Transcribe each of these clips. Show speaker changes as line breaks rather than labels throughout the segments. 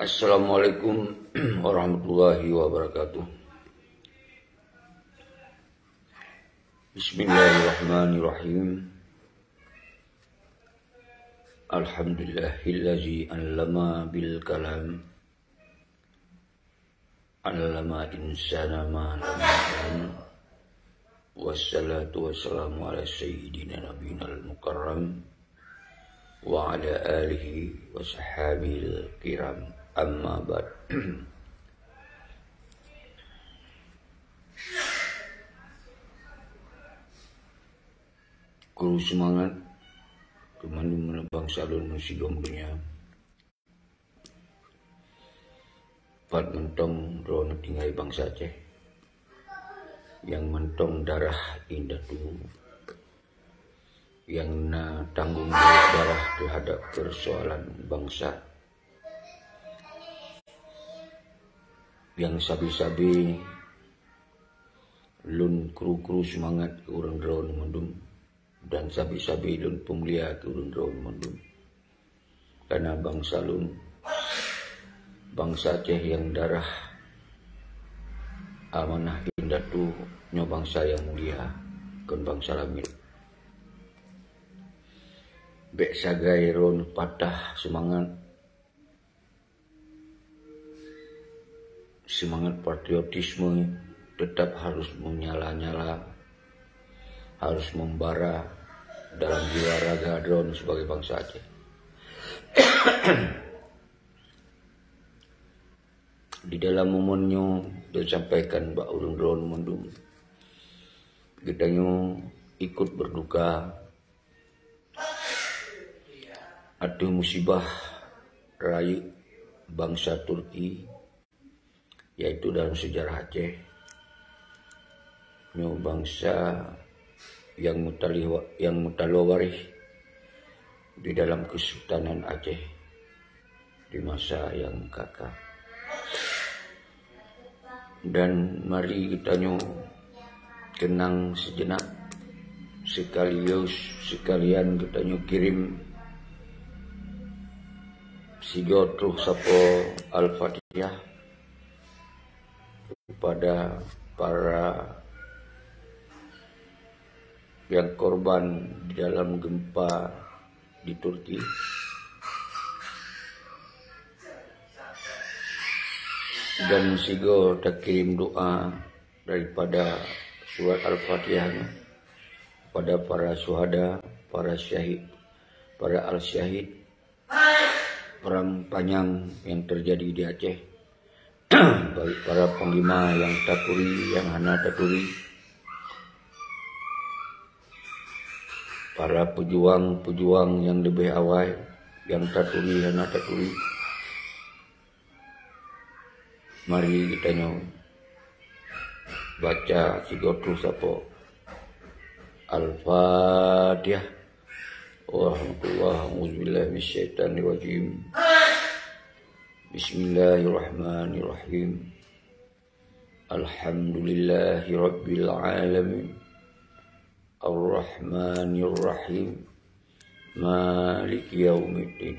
Assalamualaikum warahmatullahi wabarakatuh. Bismillahirrahmanirrahim. Alhamdulillahillazi allama bil kalam, allama insana ma lam ya'lam. Wassalatu wassalamu ala sayyidina nabiyina al-mukarram wa ala alihi wa sahabil kiram. Amma ba'd. Guru semangat kemana bangsa dan musigom dunia. Pat mentong drone tinggal bangsa Aceh yang mentong darah indah tu, yang tanggung jawab darah terhadap persoalan bangsa, yang sabi-sabi lun kru-kru semangat ke orang drone mendum, dan sabi-sabi lun pemulia ke orang drone mendum. Karena bangsa lun, bangsa Aceh yang darah amanah indah tu nyo bangsa yang mulia, kon bangsa lamil. Bek sagai ron patah semangat patriotisme tetap harus menyala-nyala, harus membara dalam jiwa raga drone sebagai bangsa Aceh. Di dalam momennya disampaikan Mbak Urung Drone mendum, kitanya ikut berduka aduh musibah rayu bangsa Turki, yaitu dalam sejarah Aceh, nyo bangsa yang mutalawarih di dalam Kesultanan Aceh di masa yang kakak. Dan mari kita nyo kenang sejenak, sekalian kita nyo kirim sigotruh sapo Al-Fatihah kepada para yang korban di dalam gempa di Turki. Dan sigo tak kirim doa daripada surat Al-Fatihahnya kepada para syuhada, para syahid, para al-syahid perang panjang yang terjadi di Aceh, baik para panglima yang taturi, yang hana taturi, para pejuang yang lebih awal, yang taturi, hana taturi. Mari kita nyo baca sigotru sapo Al-Fatihah. Warahmatullahi minasyaitonirrajim. Bismillahirrahmanirrahim. Alhamdulillahi rabbil alamin. Ar-Rahmanir-Rahim. Maliki yaumiddin.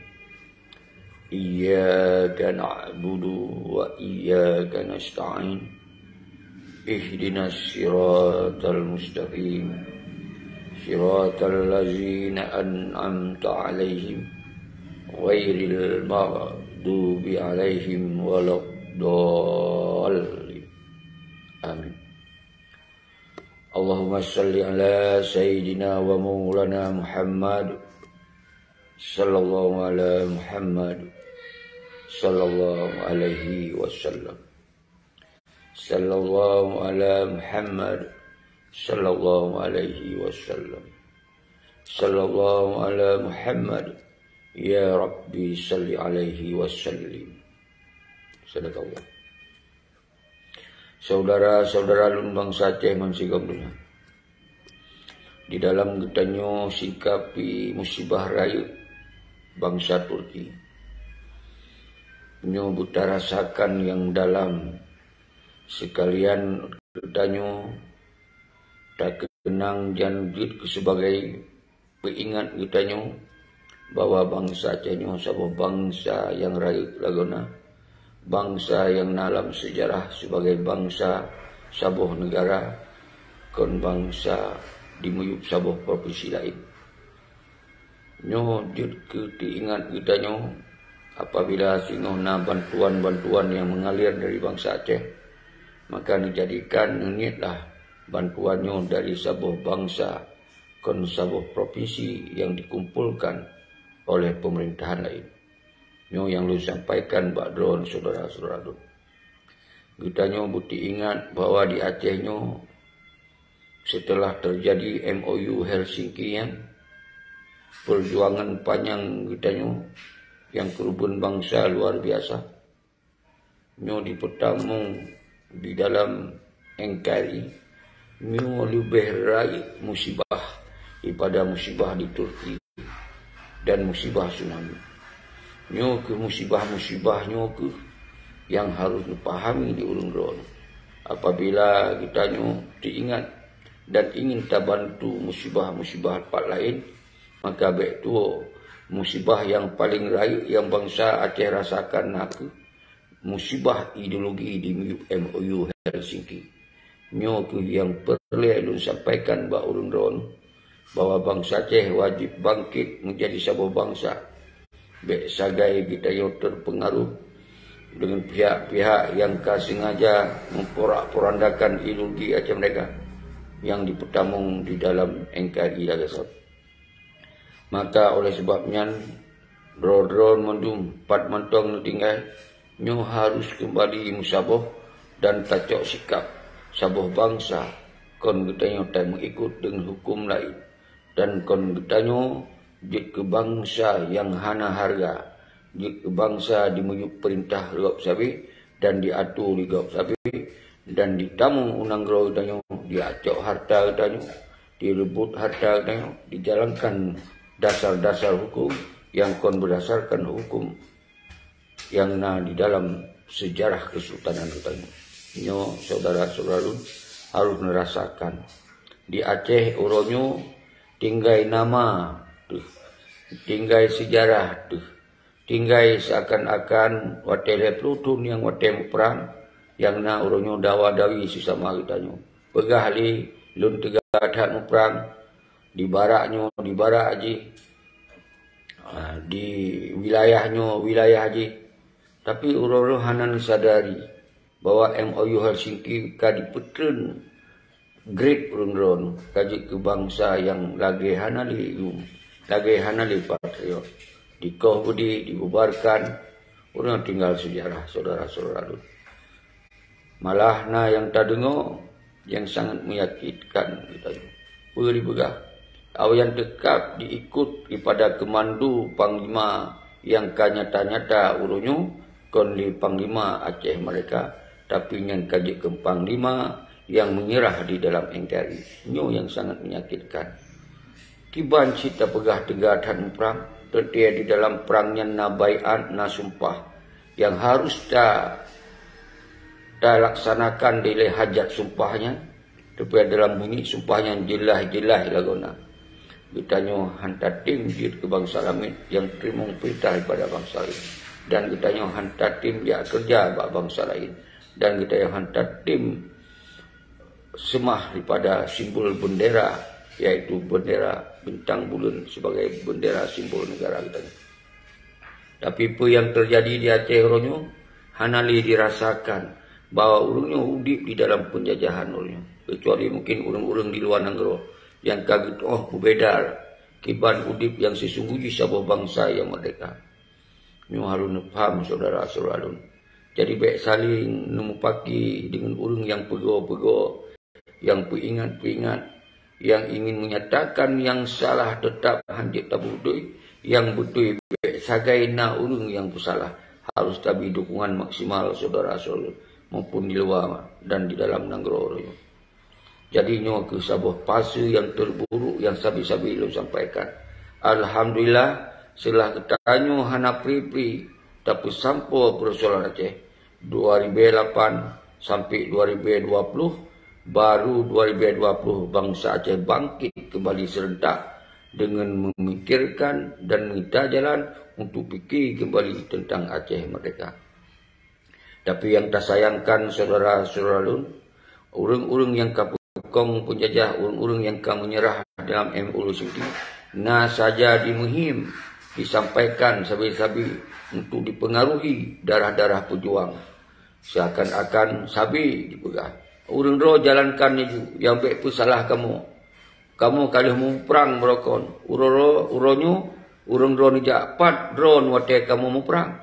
Iyyaka na'budu wa iyyaka nasta'in. Ihdinas siratal mustaqim. Siratal ladzina an'amta 'alaihim ghairil maghdubi 'alaihim waladdallin. Amin. Allahumma shalli ala sayyidina wa maulana Muhammad sallallahu ala Muhammad sallallahu alaihi wasallam. Sallallahu ala Muhammad sallallahu alaihi wasallam. Sallallahu ala Muhammad ya Rabbi salli alaihi wasallim. Sadaqallah. Saudara-saudara lun bangsa Aceh mansigam dunia, di dalam getanyo sikapi musibah rayu bangsa Turki, nyo buta rasakan yang dalam, sekalian getanyo tak kenang janjit sebagai peingat getanyo bahwa bangsa Aceh nyo sebuah bangsa yang rayu lagona bangsa yang dalam sejarah sebagai bangsa sabuh negara, kon bangsa dimuyup sabuh provinsi lain. Nyo jud ke diingat kita nyo apabila singoh na bantuan-bantuan yang mengalir dari bangsa Aceh, maka dijadikan unitlah bantuannya dari sabuh bangsa kon sabuh provinsi yang dikumpulkan oleh pemerintahan lain. Nyo yang lu sampaikan Pak Dron, saudara-saudara lu. Kita nyo buti ingat bahwa di Aceh nyo setelah terjadi MOU Helsinki yang perjuangan panjang kita nyo yang kerubun bangsa luar biasa. Nyo dipertamung di dalam NKRI, nyo lebih raih musibah daripada musibah di Turki dan musibah tsunami. Nyo ke musibah-musibah nyo ke yang harus dipahami di Urung Ron. Apabila kita nyo diingat dan ingin kita bantu musibah-musibah tempat lain, maka baik tu musibah yang paling raih yang bangsa Aceh rasakan aku musibah ideologi di MOU Helsinki. Nyo ke yang perlu sampaikan Mbak Urung Ron bahwa bangsa Aceh wajib bangkit menjadi sebuah bangsa. Baik sagai kita yang terpengaruh dengan pihak-pihak yang sengaja memporak-porandakan ideologi Aceh mereka yang dipertamung di dalam NKRI Lagasot. Maka oleh sebabnya Dron mendum 4 mentong tinggal, nyo harus kembali musaboh dan tacok sikap sabuh bangsa kon getanyo tak mengikut dengan hukum lain, dan kon getanyo jid ke bangsa yang hana harga, jid ke bangsa dimuyuk perintah Gop Sabi dan diatur di Gop Sabi dan ditamung unang gro getanyo, diacok harta getanyo, direbut harta getanyo, dijalankan dasar-dasar hukum yang kon berdasarkan hukum yang di dalam sejarah Kesultanan getanyo. Nyo saudara-saudara harus merasakan di Aceh uronyo tinggai nama tuh, tinggai sejarah tuh, tinggai seakan-akan watele plutun yang watele perang yang uronyo dawa-dawi sesama getanyo. Pegah li lun tegadat perang di baraknyo di barak aji, di wilayahnya wilayah haji. Tapi orang-orang hanan sadari bahwa MOU Helsinki kadi petren great urun-urun kaji ke bangsa yang lagi hanali patriot dikoh budi dibubarkan, orang tinggal sejarah saudara-saudara. Malah yang tak dengar yang sangat meyakinkan kita beri begah awian tekap diikut daripada kemandu panglima yang kanyata-nyata urunyo kon li panglima Aceh mereka, tapi yang kaji ke panglima yang menyerah di dalam NKRI. Nyo yang sangat menyakitkan. Kiban cita pegah tegatan perang tertiada di dalam perangnya na baiat na sumpah yang harus laksanakan di hajat sumpahnya, tapi dalam bunyi sumpahnya jelas-jelas lagona. Kitanya hantar tim jid ke bangsa lain yang terima perintah daripada bangsa lain, dan kitanya hantar tim dia kerja bak bangsa lain, dan kita yang hantar tim semah daripada simbol bendera, yaitu bendera bintang bulan sebagai bendera simbol negara kita. Tapi apa yang terjadi di Aceh uronyo hanali dirasakan bahwa urungnya udip di dalam penjajahan urungnya, kecuali mungkin urung-urung di luar negara yang kaget berbeda kiban udip yang sesungguhnya sebuah bangsa yang merdeka. Nyo harus paham saudara-saudara. Jadi baik saling nemu pagi dengan urung yang pego-pego, yang peingat-peingat, yang ingin menyatakan yang salah tetap hanjit tabudui, yang betul baik sagai na urung yang bersalah harus tabi dukungan maksimal saudara-saudara maupun di luar dan di dalam negara. Jadi nyo ke sebuah fase yang terburuk yang sabi-sabi lu sampaikan. Alhamdulillah setelah ketanyo hana pri-pri tapi sampai persoalan Aceh 2008 sampai 2020, baru 2020 bangsa Aceh bangkit kembali serentak dengan memikirkan dan minta jalan untuk fikir kembali tentang Aceh merdeka. Tapi yang tak sayangkan saudara-saudara lun, urang-urang yang kapekong penjajah, urang-urang yang kamu menyerah dalam MOU Sudi, nah saja dimuhim disampaikan sabi-sabi untuk dipengaruhi darah-darah pejuang. Seakan-akan sabi dipegang. Urang ro jalankan itu, yang baik pun salah kamu. Kamu kalih mu perang berokon. Urang ro ni japat drone wate kamu mu perang.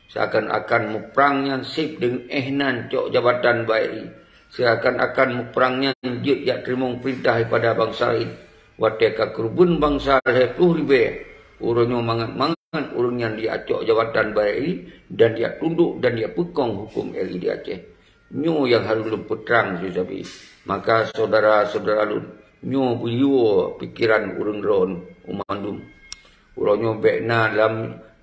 Seakan-akan mu perangnya sip dengan ehnan cok jabatan baik. Seakan-akan mu perangnya jut ya terima perintah pada bangsa lain. Wate ka kerubun bangsa lepuh ribe. Urangnya mangan urang yang dia cok jabatan baik dan dia tunduk dan dia pekong hukum RI di Aceh. Nyo yang harus lemput terang sabi. Maka saudara-saudara lun, nyo beliau pikiran urang ron umandum. Urangnya bekna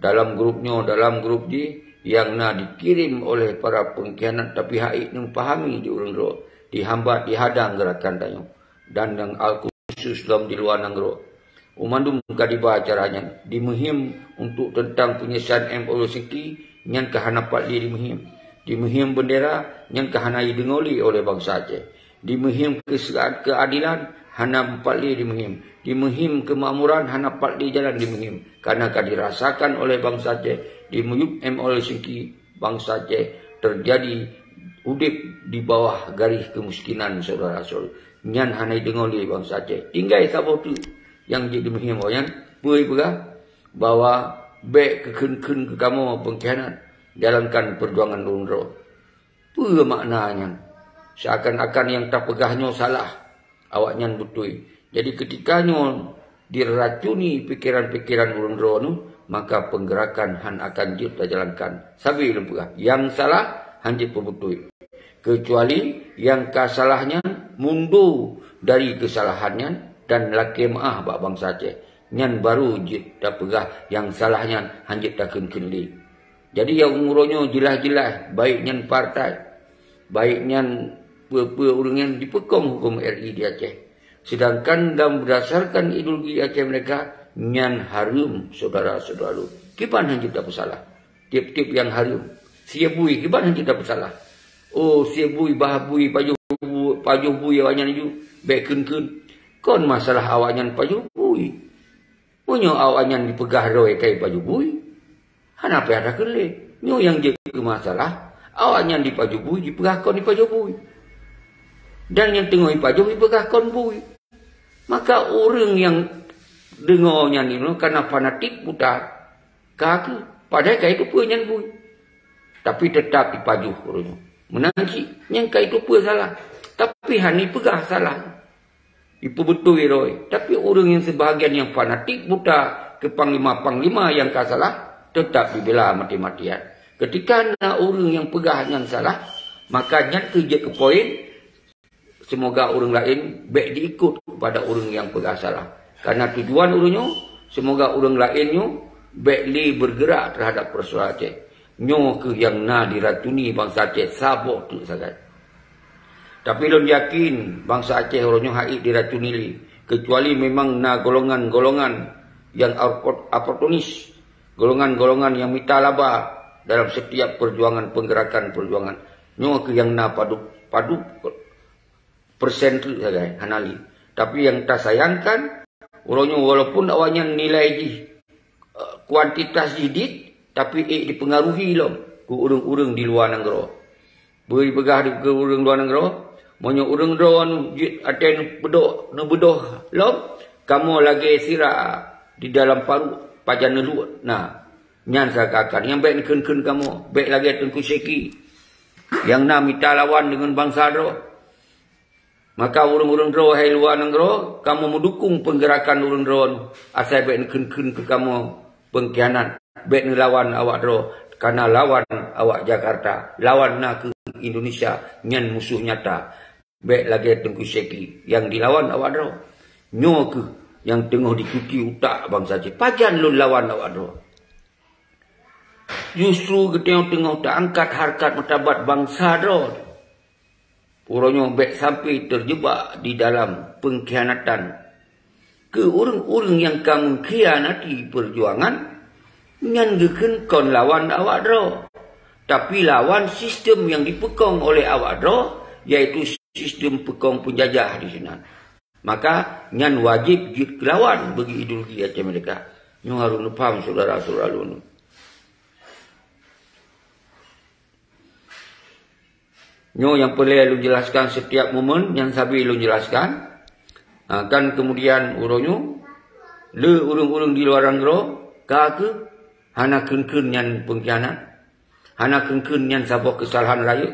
dalam grupnya, dalam grup di yang dikirim oleh para pengkhianat tapi haik nang pahami di urang ro, dihambat, dihadang gerakan tanyo. Dan yang al-khusus dalam di luar nang ro. Umandum kadiba acaranya dimuhim untuk tentang penyelesaian MOU Siki yang kehanapat li dimuhim. Dimuhim bendera yang kehanai dengoli oleh bangsa Aceh. Dimuhim keadilan hana empat li dimuhim. Dimuhim kemakmuran hana empat li jalan dimuhim. Karena akan dirasakan oleh bangsa Aceh di muyub MOU Siki bangsa Aceh terjadi udip di bawah garis kemiskinan saudara-saudara. Nyan hanai dengoli bangsa Aceh. Tinggal sabot tu yang jadi muhim yang boleh bahwa baik keken ke kamu pengkhianat jalankan perjuangan urang. Apa maknanya? Seakan-akan yang tak pegahnya salah, awaknya betul. Jadi ketikanya diracuni pikiran-pikiran urang, maka penggerakan han akan jut jalankan. Sabi lempegah. Yang salah hanjit betul. Kecuali yang kesalahnya mundur dari kesalahannya dan laki maah bak bangsa Aceh. Nyan baru jit tak pegah yang salahnya hanjit tak kendi. Jadi yang umurnya jelas-jelas baiknya partai, baiknya orang yang dipekong hukum RI di Aceh. Sedangkan dalam berdasarkan ideologi Aceh mereka nyan harum saudara-saudara. Kipan hanjit tak bersalah. Tip-tip yang harum. Siabui kipan hanjit tak bersalah. Oh siabui bahabui pajuh bui awaknya ju baik kun. Kon masalah awaknya pajuh bui. Punya awaknya dipegah roy kai pajuh bui. Kenapa ada kele? Nyo yang jadi masalah, awaknya di pajubui, dipegahkan di pajubui. Dan yang tengah di pajubui, dipegahkan bui. Maka orang yang dengarnya ni, karena fanatik buta, kaki, padahal kaya itu punya bui. Tapi tetap di pajuh orangnya. Menangki, yang kaya itu pun salah. Tapi hani pegah salah. Itu betul roy. Tapi orang yang sebahagian yang fanatik buta, ke panglima-panglima yang kasalah, tetap dibela mati-matian. Ketika ada orang yang pegah yang salah, makanya kerja ke poin, semoga orang lain baik diikut kepada orang yang pegah salah. Karena tujuan orangnya, semoga orang lainnya baik li bergerak terhadap persoalan Aceh. Nyo ke yang diracuni bangsa Aceh, saboh tu sangat. Tapi lon yakin bangsa Aceh orangnya haik diracuni li. Kecuali memang golongan-golongan yang oportunis. Golongan-golongan yang minta laba dalam setiap perjuangan, penggerakan perjuangan. Nyo ke yang padu persen tu saja hanali. Tapi yang tak sayangkan, orangnya walaupun awaknya nilai kuantitas jidit, tapi dipengaruhi loh ke urang-urang di luar negara. Beri pegah ke urang luar negara, monyo urang ron jid aten bedoh loh, kamu lagi sirah di dalam paru. Pajan neluat. Nah, nyan sakakan. Yang baik nikun kamu. Baik lagi Tengku Seki. Yang minta lawan dengan bangsa Dro. Maka urang-urang Dro, hai luar negara, kamu mendukung penggerakan urang Dro. Asal baik nikun ke kamu pengkhianat. Baik lawan awak Dro. Karena lawan awak Jakarta. Lawan ke Indonesia. Nyan musuh nyata. Baik lagi Tengku Seki. Yang dilawan awak Dro. Nyo ke yang tengah dikuki utak bangsa Aceh. Pajan lu lawan awak doh. Justru tengah tak angkat harkat martabat bangsa doh. Orangnya baik sampai terjebak di dalam pengkhianatan. Ke orang-orang yang kamu khianati perjuangan, nyan geken kon lawan awak doh. Tapi lawan sistem yang dipekong oleh awak dro, iaitu sistem pekong penjajah di sana. Maka nyan wajib lawan bagi ideologi Aceh Merdeka. Nyo harus faham saudara-saudara lu. Nyo yang perlu lu jelaskan setiap momen yang sabi lu jelaskan. Kan kemudian uronyo le urung-urung di luar angro ka ke hana keun-keun nyan pengkhianat. Hana keun-keun nyan sabuh kesalahan raya.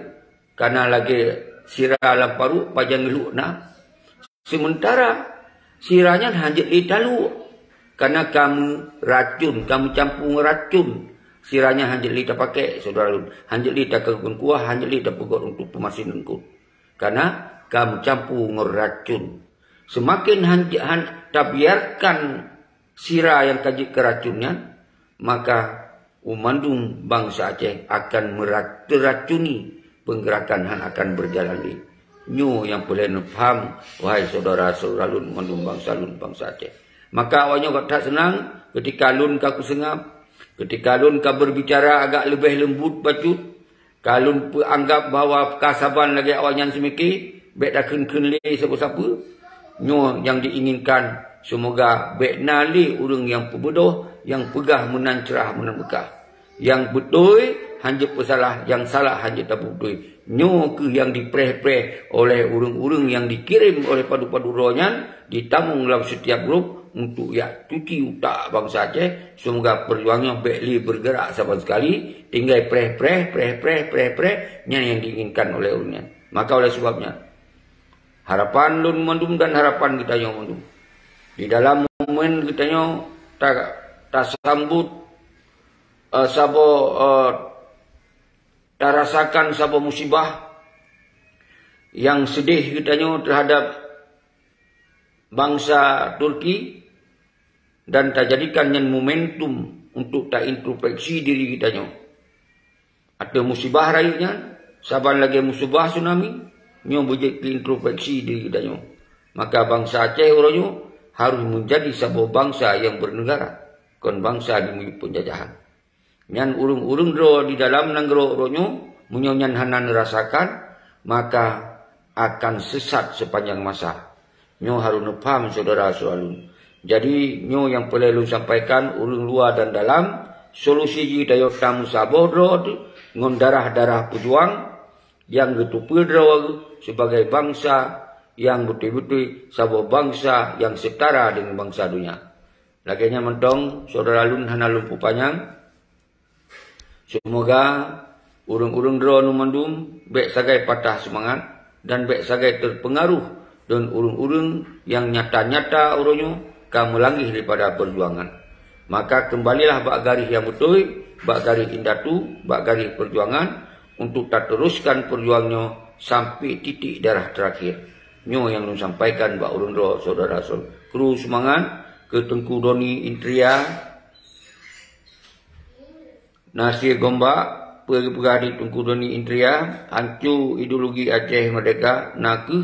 Karena lagi sirah lamparu pajang ngeluk na. Sementara sirahnya hanjit dalu. Karena kamu racun, kamu campur racun. Sirahnya hanjit tak pakai, saudara. Hanjit tak kekun kuah, hanjit tak pegot untuk pemasinan ku. Karena kamu campur racun. Semakin tak biarkan sirah yang kaji keracunnya, maka umandung bangsa Aceh akan meracuni penggerakan yang akan berjalan di nyu yang boleh faham, wahai saudara-saudara lun umandung bangsa Aceh. Maka awaknya kau tak senang ketika lun kaku sengap, ketika lun kau berbicara agak lebih lembut bacut, kalau anggap bahawa kasaban lagi awaknya semiki, baik dah keun-keun le siapa-siapa. Nyo yang diinginkan semoga baik nali urang yang pebodoh, yang pegah menan cerah menan bekah. Yang betul hanya pesalah, yang salah hanya tak betul. Nyo ke yang dipreh-preh oleh urang-urang yang dikirim oleh padu-padu rohnya, ditamung dalam setiap grup untuk ya cuci utak bangsa Aceh. Semoga perjuangannya baikli bergerak sama sekali, tinggal preh-preh yang diinginkan oleh urangnya. Maka oleh sebabnya harapan lun mandum dan harapan kita yang mandum. Di dalam momen kita yang tak sambut tak rasakan sabo musibah yang sedih kita yang terhadap bangsa Turki dan tak jadikan yang momentum untuk tak introspeksi diri kita yang. Ada musibah rayunya, saban lagi musibah tsunami. Nyo berjaya introspeksi diri kita nyo. Maka bangsa Aceh orangnya harus menjadi sebuah bangsa yang bernegara. Kon bangsa di penjajahan. Nyan urung-urung dro di dalam nanggro orangnya, menyanyan hanan rasakan, maka akan sesat sepanjang masa. Nyo harus paham saudara-saudara. Jadi nyo yang perlu sampaikan urung luar dan dalam, solusi kita tamu saboh dro, ngon darah-darah pejuang, yang gitu pedro sebagai bangsa yang betul-betul sebuah bangsa yang setara dengan bangsa dunia. Laginya mentong saudara lun hana lumpuh panjang. Semoga urung-urung drone mandum baik sagai patah semangat dan baik sagai terpengaruh dan urung-urung yang nyata-nyata urungnya kamu langih daripada perjuangan. Maka kembalilah bak garis yang betul, bak garis indatu, bak garis perjuangan untuk tak teruskan perjuangannya sampai titik darah terakhir. Nyo yang lu sampaikan Mbak Urundro, saudara-saudara. Kru semangat ke Tengku Doni Intria, Nasir Gombak, pergi-pergi di Tengku Doni Intria, hancu ideologi Aceh Merdeka, nakuh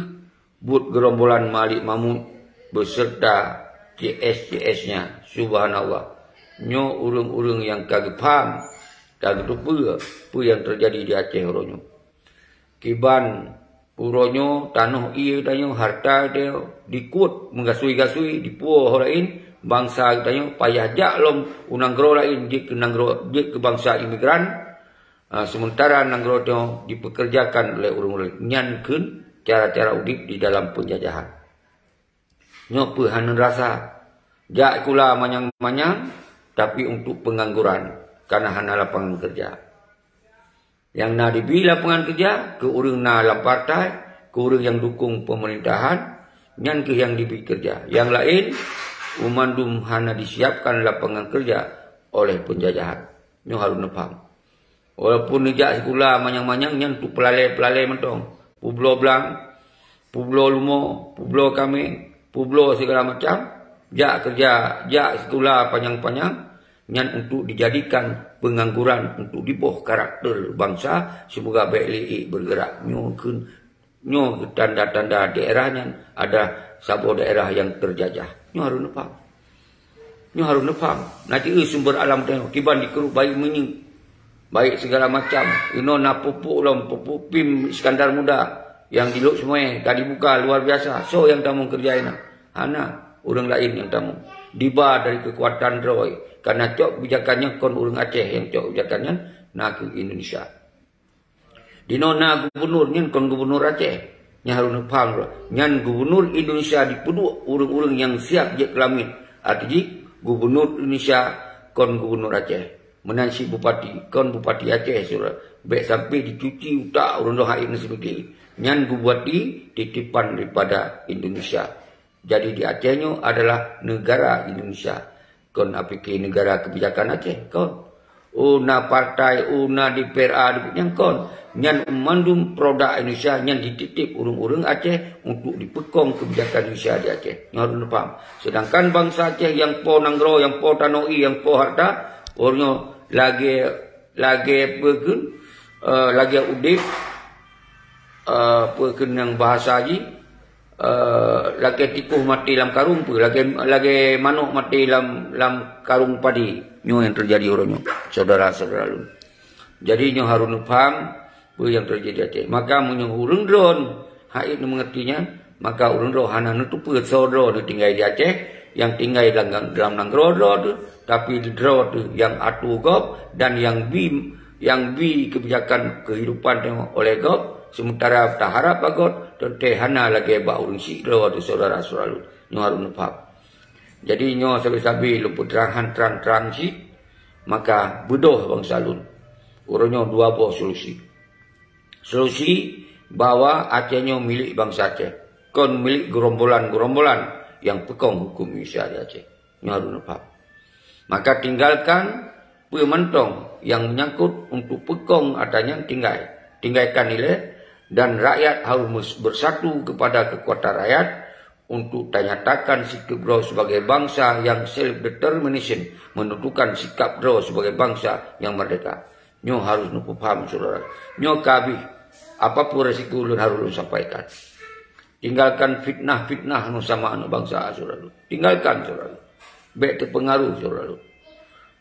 but gerombolan Malik Mahmud beserta CS-CS-nya. Subhanallah. Nyo urung-urung yang kagak paham, kagak apa yang terjadi di Aceh orangnya. Kiban uronyo tanah iya danyo harta dia dikut menggasui-gasui dipuah lain bangsa danyo payah jak lom unanggro lain dia ke bangsa imigran. Sementara nanggro dia dipekerjakan oleh orang-orang nyankeun cara-cara udip di dalam penjajahan. Nyo pehan rasa jak kula manyang-manyang tapi untuk pengangguran karena hana lapangan kerja. Yang nak diberi lapangan kerja ke orang na dalam partai, ke orang yang dukung pemerintahan, yang ke yang diberi kerja. Yang lain, umandum hana disiapkan lapangan kerja oleh penjajahan. Nyo harus faham. Walaupun nejak sekolah manyang-manyang, yang tu pelalai-pelalai mentong. Publo Blang, Publo Lumo, Publo kami, Publo segala macam. Jak kerja, jak sekolah panjang-panjang. Yang untuk dijadikan pengangguran untuk dibuh karakter bangsa. Semoga baik bergerak. Nyo ke tanda-tanda daerahnya ada sebuah daerah yang terjajah. Nyo harus faham. Nyo harus faham. Nanti sumber alam tengok kiban dikeruk bayi menying. baik segala macam. Ino na pupuk lom, pupuk PIM Iskandar Muda yang diluk semua kali buka luar biasa. So yang tamu kerjain hana orang lain yang tamu. Diba dari kekuatan Roy. Karena cok bijakannya kon orang Aceh yang cok bijakannya nak ke Indonesia. Dino na gubernur nyen kon gubernur Aceh. Nya harus paham nyan gubernur Indonesia dipeduk orang-orang yang siap je kelamin. Artinya gubernur Indonesia kon gubernur Aceh. Menansi bupati, kon bupati Aceh surah. Baik sampai dicuci utak orang doa ini sebegini. Nyan bupati titipan daripada Indonesia. Jadi di Acehnya adalah negara Indonesia. Kon apikir negara kebijakan Aceh, kon. Una partai, una di PRA, yang kon. Nyan mandum produk Indonesia, nyan dititip urung-urung Aceh untuk dipekong kebijakan Indonesia di Aceh. Yang harus paham. Sedangkan bangsa Aceh yang po nanggro, yang po tanoi, yang po harta, orangnya lagi pegun, lagi udip, pegun yang bahasa haji, lagi tipuh mati dalam karung pun, lagi manuk mati dalam karung padi. Nyo yang terjadi orangnya, saudara-saudara lu. Jadi nyo harus paham apa yang terjadi Aceh. Maka menyo urang drone, haid mengertinya, maka urang drone hana nutu saudara tinggal di Aceh, yang tinggal dalam nanggro tu, tapi di draw tu yang atu gop dan yang bi kebijakan kehidupan oleh gop. Sementara tak harap bagot tertehana lagi bak urang si draw tu saudara-saudara lu. Nyo harus paham. Jadi nyo sabi-sabi luput terang si, maka bedoh bangsa lun. Urangnya dua buah solusi. Solusi bahwa Acehnya milik bangsa Aceh. Kon milik gerombolan-gerombolan yang pekong hukum Indonesia di Aceh. Nyo harus paham. Maka tinggalkan pementong yang menyangkut untuk pekong adanya tinggalkan nilai dan rakyat harus bersatu kepada kekuatan rakyat untuk nyatakan sikap bro sebagai bangsa yang self-determination, menentukan sikap bro sebagai bangsa yang merdeka. Nyo harus paham saudara. Nyo kabih apapun resiko ulun harus ulun sampaikan. Tinggalkan fitnah-fitnah sama anak bangsa saudara. Tinggalkan saudara. Baik terpengaruh saudara.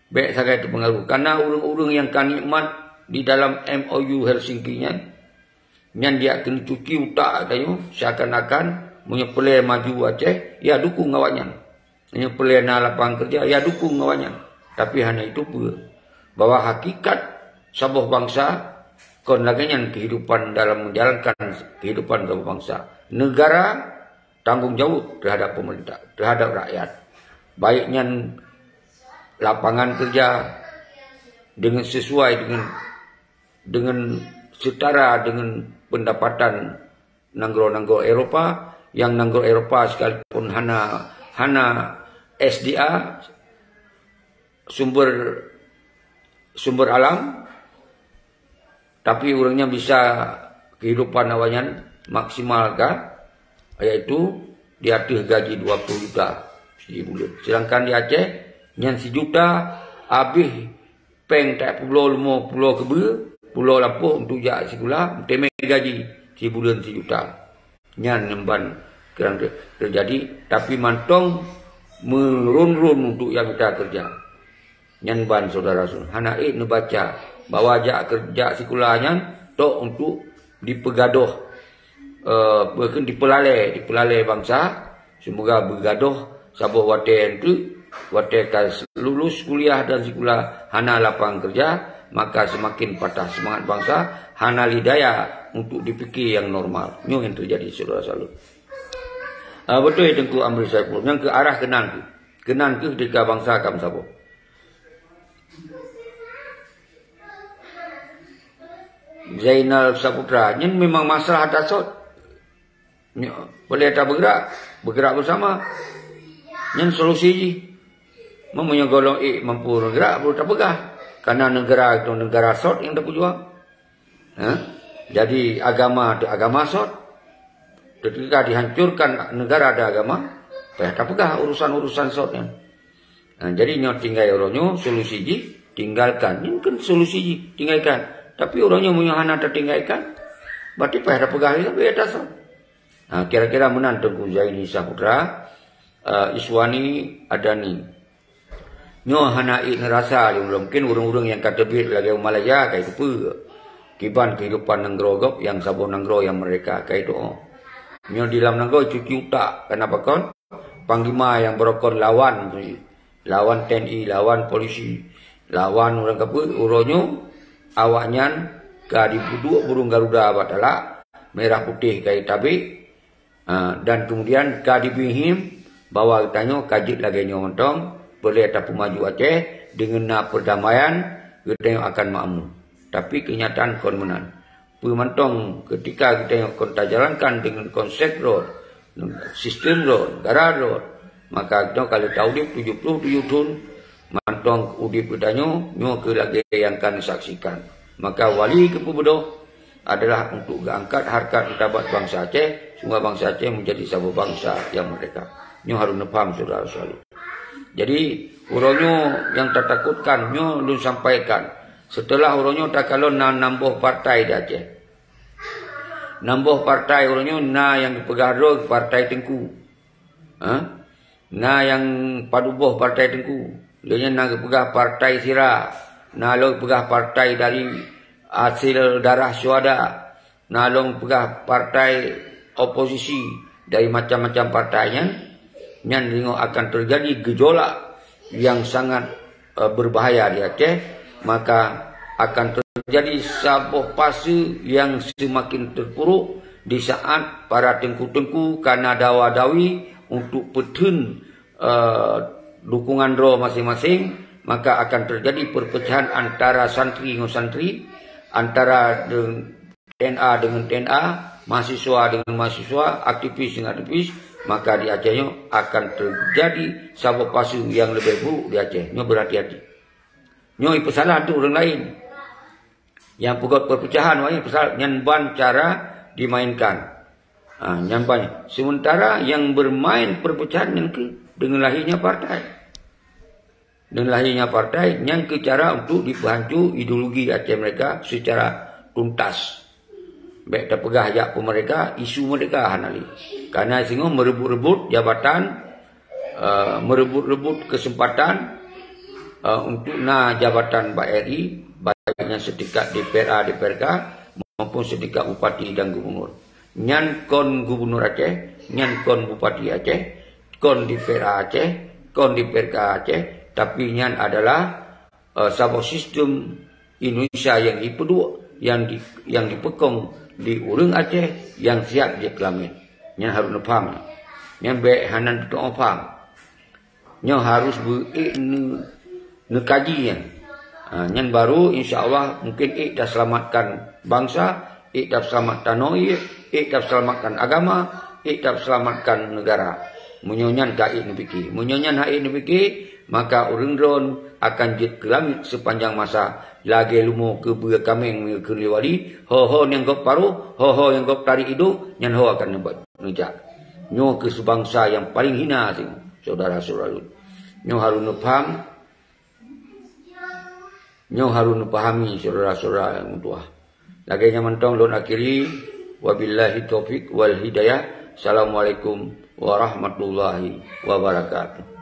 Baik sangat terpengaruh. Karena urang-urang yang kan nikmat di dalam MOU Helsinki-nya, nyan dia akan cuci utak katanya, seakan-akan menyepelai maju Aceh, ya dukung awaknya. Menyepelai lapangan kerja, ya dukung awaknya. Tapi hanya itu pun bahwa hakikat sebuah bangsa kon laganya kehidupan dalam menjalankan kehidupan sebuah bangsa. Negara tanggung jawab terhadap pemerintah, terhadap rakyat. Baiknya lapangan kerja dengan sesuai dengan setara dengan pendapatan nanggro Eropa. Yang nanggro Eropa sekalipun hana SDA sumber alam, tapi orangnya bisa kehidupan awalnya maksimal kan, yaitu di atas gaji 20 juta sebulan. Sedangkan di Aceh nyan 1 juta habis peng tak pulau kebe, pulau Lampung untuk jak sekolah, temeh gaji sebulan 1 juta. Nyan nemban kerang terjadi, tapi mantong merun-run untuk yang kita kerja. Nyan ban saudara-saudara, hanaik nebaca bahwa jak kerja sekolahnya tok untuk dipegadoh, dipelalai bangsa. Semoga bergadoh sabah waten tu, waten lulus kuliah dan sekolah hana lapang kerja, maka semakin patah semangat bangsa, hana lidaya untuk dipikir yang normal. Ini yang terjadi saudara-saudara. Betul ya Tengku Amri Saiful. Yang ke arah kenan ke ketika bangsa kam sabo. Zainal Saputra, ini memang masalah dasar. Boleh tak bergerak bersama. Ini solusi je. Mempunyai golong mampu bergerak, boleh tak pegah. Karena negara itu negara sort yang tak berjuang. Jadi agama ada agama sort. Ketika dihancurkan negara ada agama, tak pegah urusan-urusan sortnya. Jadi nyo tinggal orangnya solusi je, tinggalkan. Ini kan solusi je, tinggalkan. Tapi orangnya punya hana tertinggalkan, berarti tak pegah itu beda sort. Kira-kira menang Tengku Zaini Saputra, Iswani Adani. Nyo hanai ngerasa mungkin urang-urang yang kata bit lagi Malaysia kayak itu kiban kehidupan nengrogop yang sabon nenggro yang mereka kayak itu. Nyo di dalam nenggro cuci utak kenapa kon? Panglima yang berokon lawan TNI, lawan polisi, lawan orang kapur, uronyo awaknya ka dipuduk burung Garuda batala merah putih kayak tabi dan kemudian ka dibihim bawa tanyo kajit lagi nyo montong boleh tapu maju Aceh dengan perdamaian kita akan makmur. Tapi kenyataan kon menang. Pemantong ketika kita kon jalankan dengan konsep road, sistem road, negara road, maka kita kalau tahu dia 77 tahun mantong udip kedanyo nyo ke lagi yang akan disaksikan. Maka wali kepubodoh adalah untuk angkat harkat martabat bangsa Aceh, semua bangsa Aceh menjadi satu bangsa yang merdeka. Nyo harus paham saudara selalu. Jadi uronyo yang tertakutkan nyo lu sampaikan setelah uronyo tak kalau nambah partai di Aceh. Nambah partai uronyo yang dipegang partai Tengku. Yang paduboh partai Tengku. Dia pegang partai Sirah. Lo pegang partai dari hasil darah syuhada. Lo pegang partai oposisi dari macam-macam partainya. Yang akan terjadi gejolak yang sangat berbahaya di Aceh, maka akan terjadi sabuh fase yang semakin terpuruk di saat para tengku-tengku karena dawa-dawi untuk petun dukungan roh masing-masing, maka akan terjadi perpecahan antara santri dengan santri, antara TNA dengan TNA, mahasiswa dengan mahasiswa, aktivis dengan aktivis. Maka di Aceh akan terjadi sabuh fase yang lebih buruk di Aceh. Nyo berhati-hati. Nyo itu salah untuk orang lain. Yang pegot perpecahan, nyanban cara dimainkan. Nyanban. Sementara yang bermain perpecahan yang dengan lahirnya partai. Dengan lahirnya partai, yang ke cara untuk dipahancu ideologi Aceh mereka secara tuntas. Baik terpegah hajak pun mereka, isu mereka hanali. Karena sehingga merebut-rebut jabatan, merebut-rebut kesempatan untuk jabatan BRI, baiknya setingkat DPRA, DPRK, maupun setingkat bupati dan gubernur. Nyan kon gubernur Aceh, nyan kon bupati Aceh, kon DPRA Aceh, kon DPRK Aceh, tapi nyan adalah sebuah sistem Indonesia yang dipeduk, yang dipekong di urang Aceh yang siap di kelamin. Yang harus paham. Yang baik hanan tu paham. Yang harus nekajinya. Yang baru insya-Allah mungkin dah selamatkan bangsa, dah selamatkan noi, dah selamatkan agama, dah selamatkan negara. Munyonyan kai nepiki. Munyonyan hai nepiki, maka urang drone akan jet ke langit sepanjang masa. Lagi lumo ke buah kameng ke liwali, ho yang gop paruh, ho yang gop tarik hidung, yang ho akan nejak. Nyo ke sebangsa yang paling hina sing saudara-saudara. Nyo harus paham. Nyo harus pahami saudara-saudara yang mutuah. Lagi nyaman tong lon akhiri, wabillahi taufik wal hidayah. Assalamualaikum warahmatullahi wabarakatuh.